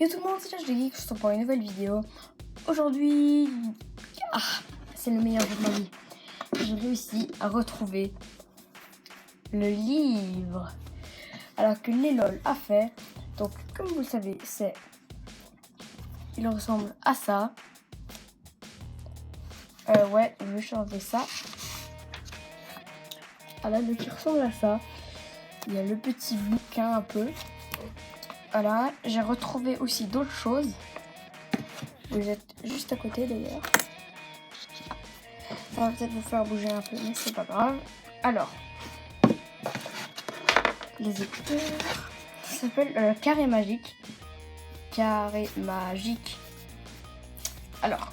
Yo tout le monde, c'est Geek, je se retrouve pour une nouvelle vidéo. Aujourd'hui, c'est le meilleur jour de ma vie. J'ai réussi à retrouver le livre. Alors que Lelol a fait. Donc comme vous le savez, il ressemble à ça. Ouais, je vais changer ça. Voilà, donc il ressemble à ça. Il y a le petit bouquin un peu. Voilà, j'ai retrouvé aussi d'autres choses. Vous êtes juste à côté d'ailleurs. Ça va peut-être vous faire bouger un peu, mais c'est pas grave. Alors, les écouteurs. Ça s'appelle Carré Magique. Carré Magique. Alors,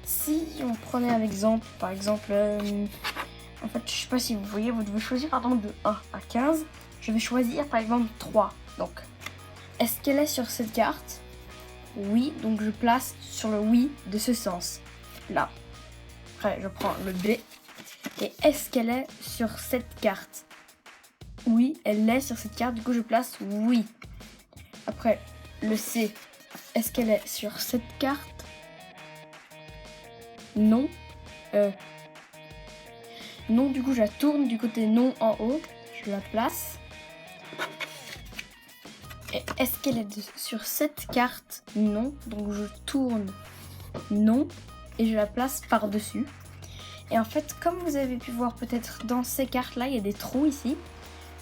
si on prenait un exemple, par exemple, en fait, je sais pas si vous voyez, vous devez choisir par exemple de 1 à 15. Je vais choisir par exemple 3. Donc, est-ce qu'elle est sur cette carte? Oui, donc je place sur le oui de ce sens. Là. Après, je prends le B. Et est-ce qu'elle est sur cette carte? Oui, elle est sur cette carte, du coup je place oui. Après, le C. Est-ce qu'elle est sur cette carte? Non. Non, du coup je la tourne du côté non en haut. Je la place. Et est-ce qu'elle est sur cette carte? Non. Donc je tourne non et je la place par-dessus. Et en fait, comme vous avez pu voir peut-être dans ces cartes-là, il y a des trous ici.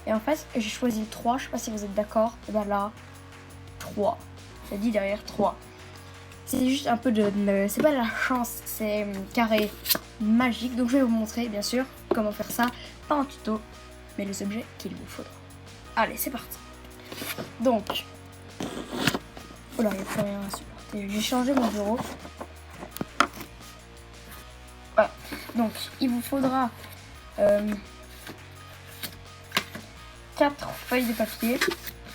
Et en fait, j'ai choisi le 3. Je sais pas si vous êtes d'accord. Et ben là, 3. Ça dit derrière 3. C'est juste un peu c'est pas de la chance, c'est carré magique. Donc je vais vous montrer, bien sûr, comment faire ça. Pas en tuto, mais les objets qu'il vous faudra. Allez, c'est parti. Donc, oula, il n'y a plus rien à supporter. J'ai changé mon bureau. Voilà. Donc, il vous faudra 4 feuilles de papier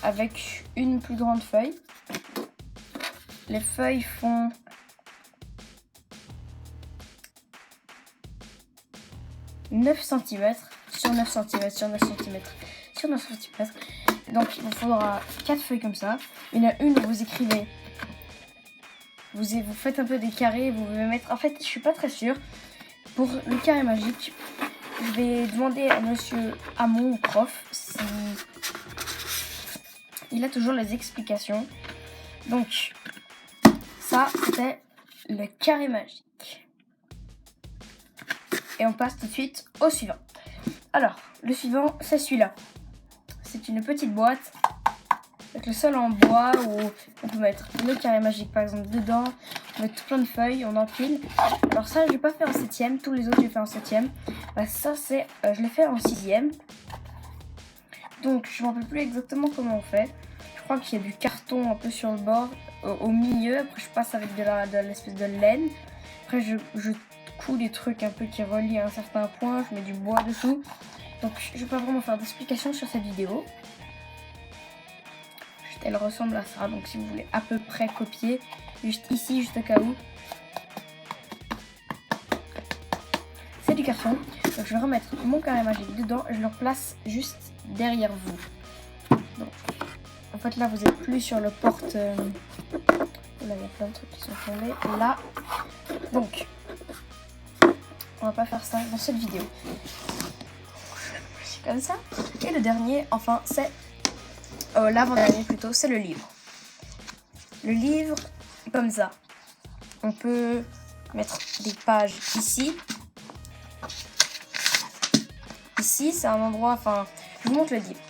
avec une plus grande feuille. Les feuilles font 9 cm sur 9 cm sur 9 cm sur 9 cm. Donc il vous faudra 4 feuilles comme ça. Il y en a une où vous écrivez. Vous faites un peu des carrés. Vous pouvez mettre. En fait, je suis pas très sûre. Pour le carré magique, je vais demander à mon prof si il a toujours les explications. Donc ça, c'était le carré magique. Et on passe tout de suite au suivant. Alors, le suivant, c'est celui-là. C'est une petite boîte avec le sol en bois où on peut mettre le carré magique par exemple dedans. On met tout plein de feuilles, on empile. Alors ça, je l'ai pas fait en 7ème. Tous les autres, j'ai fait en 7ème. Bah, ça, je l'ai fait en 6ème. Donc, je ne me rappelle plus exactement comment on fait. Je crois qu'il y a du carton un peu sur le bord, au milieu. Après, je passe avec de l'espèce de laine. Après, je couds des trucs un peu qui relient à un certain point. Je mets du bois dessous. Donc, je ne vais pas vraiment faire d'explication sur cette vidéo. Juste, elle ressemble à ça. Donc, si vous voulez à peu près copier, juste ici, juste au cas où. C'est du carton. Donc, je vais remettre mon carré magique dedans. Je le replace juste derrière vous. Donc, en fait, là, vous n'êtes plus sur le porte. Là, il y a plein de trucs qui sont tombés. Là. Donc, on va pas faire ça dans cette vidéo. C'est comme ça. Et le dernier, enfin, c'est l'avant-dernier plutôt, c'est le livre. Le livre, comme ça. On peut mettre des pages ici. Ici, c'est un endroit, enfin, je vous montre le livre.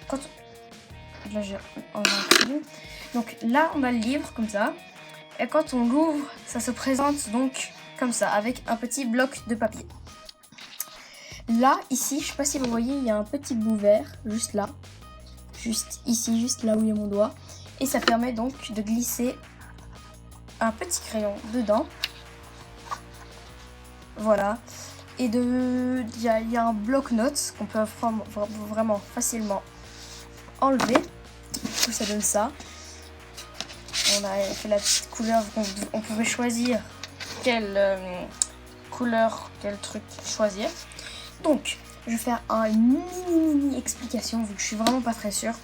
Là, j'ai enlevé. Donc là, on a le livre comme ça. Et quand on l'ouvre, ça se présente donc comme ça, avec un petit bloc de papier. Là, ici, je sais pas si vous voyez, il y a un petit bout vert, juste là. Juste ici, juste là où il y a mon doigt. Et ça permet donc de glisser un petit crayon dedans. Voilà. Et il y a un bloc-notes qu'on peut vraiment facilement enlever. Du coup, ça donne ça. On a fait la petite couleur. On pouvait choisir quelle couleur, quel truc choisir. Donc, je vais faire une mini explication vu que je suis vraiment pas très sûre.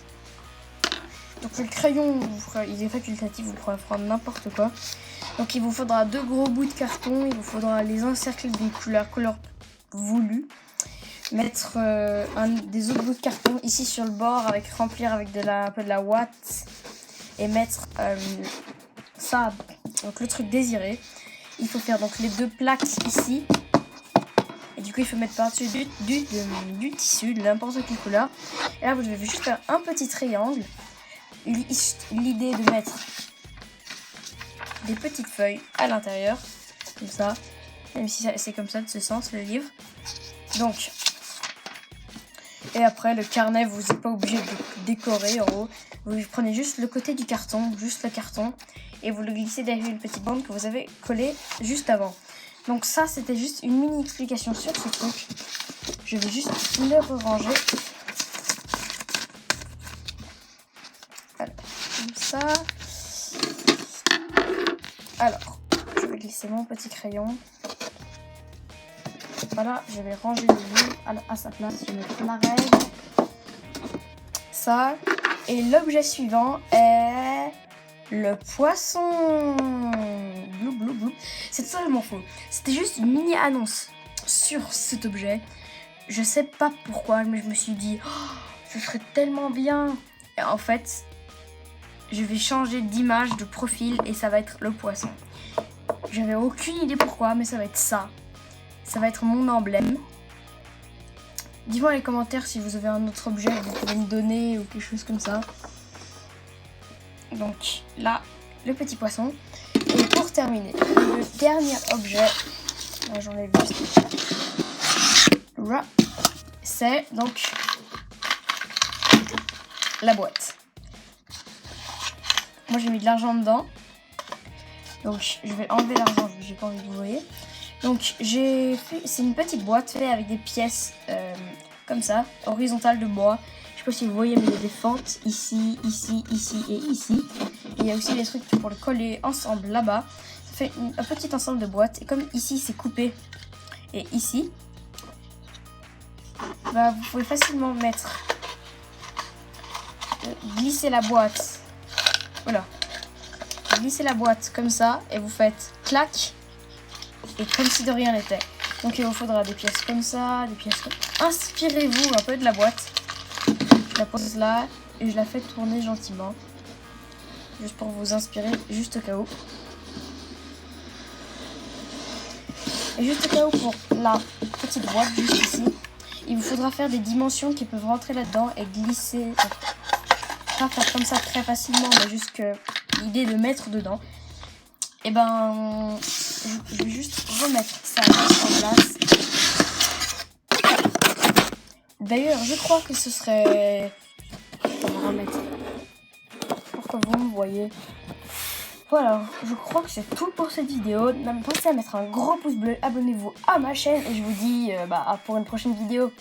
Donc le crayon, il est facultatif, vous pourrez prendre n'importe quoi. Donc il vous faudra 2 gros bouts de carton, il vous faudra les encercler d'une couleur voulue. Mettre des autres bouts de carton ici sur le bord, remplir avec un peu de la ouate. Et mettre ça, donc le truc désiré. Il faut faire donc les 2 plaques ici. Et du coup il faut mettre par-dessus du tissu de n'importe quelle couleur. Et là vous devez juste faire un petit triangle. L'idée de mettre des petites feuilles à l'intérieur, comme ça, même si c'est comme ça de ce sens le livre. Donc, et après le carnet, vous n'êtes pas obligé de décorer en haut. Vous prenez juste le côté du carton, juste le carton, et vous le glissez derrière une petite bande que vous avez collée juste avant. Donc ça, c'était juste une mini explication sur ce truc. Je vais juste le ranger. Alors, comme ça. Alors, je vais glisser mon petit crayon. Voilà, je vais ranger le livre à sa place. Je vais mettre ma règle. Ça. Et l'objet suivant est le poisson. Blou, blou, blou. C'est totalement faux. C'était juste une mini annonce sur cet objet. Je sais pas pourquoi, mais je me suis dit, oh, ce serait tellement bien. Et en fait, je vais changer d'image, de profil, et ça va être le poisson. J'avais aucune idée pourquoi, mais ça va être ça. Ça va être mon emblème. Dis-moi dans les commentaires si vous avez un autre objet que vous pouvez me donner ou quelque chose comme ça. Donc là, le petit poisson. Et pour terminer, le dernier objet, là j'enlève juste là, c'est donc la boîte. Moi j'ai mis de l'argent dedans. Donc je vais enlever l'argent, j'ai pas envie que vous voyez. Donc c'est une petite boîte faite avec des pièces comme ça, horizontales de bois. Je sais pas si vous voyez, mais il y a des fentes ici, ici, ici et ici. Et il y a aussi des trucs pour le coller ensemble là-bas. Ça fait un petit ensemble de boîtes. Et comme ici c'est coupé et ici, bah, vous pouvez facilement glisser la boîte. Voilà. Glissez la boîte comme ça et vous faites clac. Et comme si de rien n'était. Donc il vous faudra des pièces comme ça, des pièces comme ça. Inspirez-vous un peu de la boîte. Je la pose là et je la fais tourner gentiment. Juste pour vous inspirer, juste au cas où. Et juste au cas où pour la petite boîte, juste ici, il vous faudra faire des dimensions qui peuvent rentrer là-dedans et glisser. Pas faire comme ça très facilement, mais juste que l'idée de mettre dedans. Et ben, je vais juste remettre ça en place. D'ailleurs, je crois que ce serait... On va remettre pour que vous me voyez. Voilà, je crois que c'est tout pour cette vidéo. Pensez à mettre un gros pouce bleu, abonnez-vous à ma chaîne et je vous dis pour une prochaine vidéo.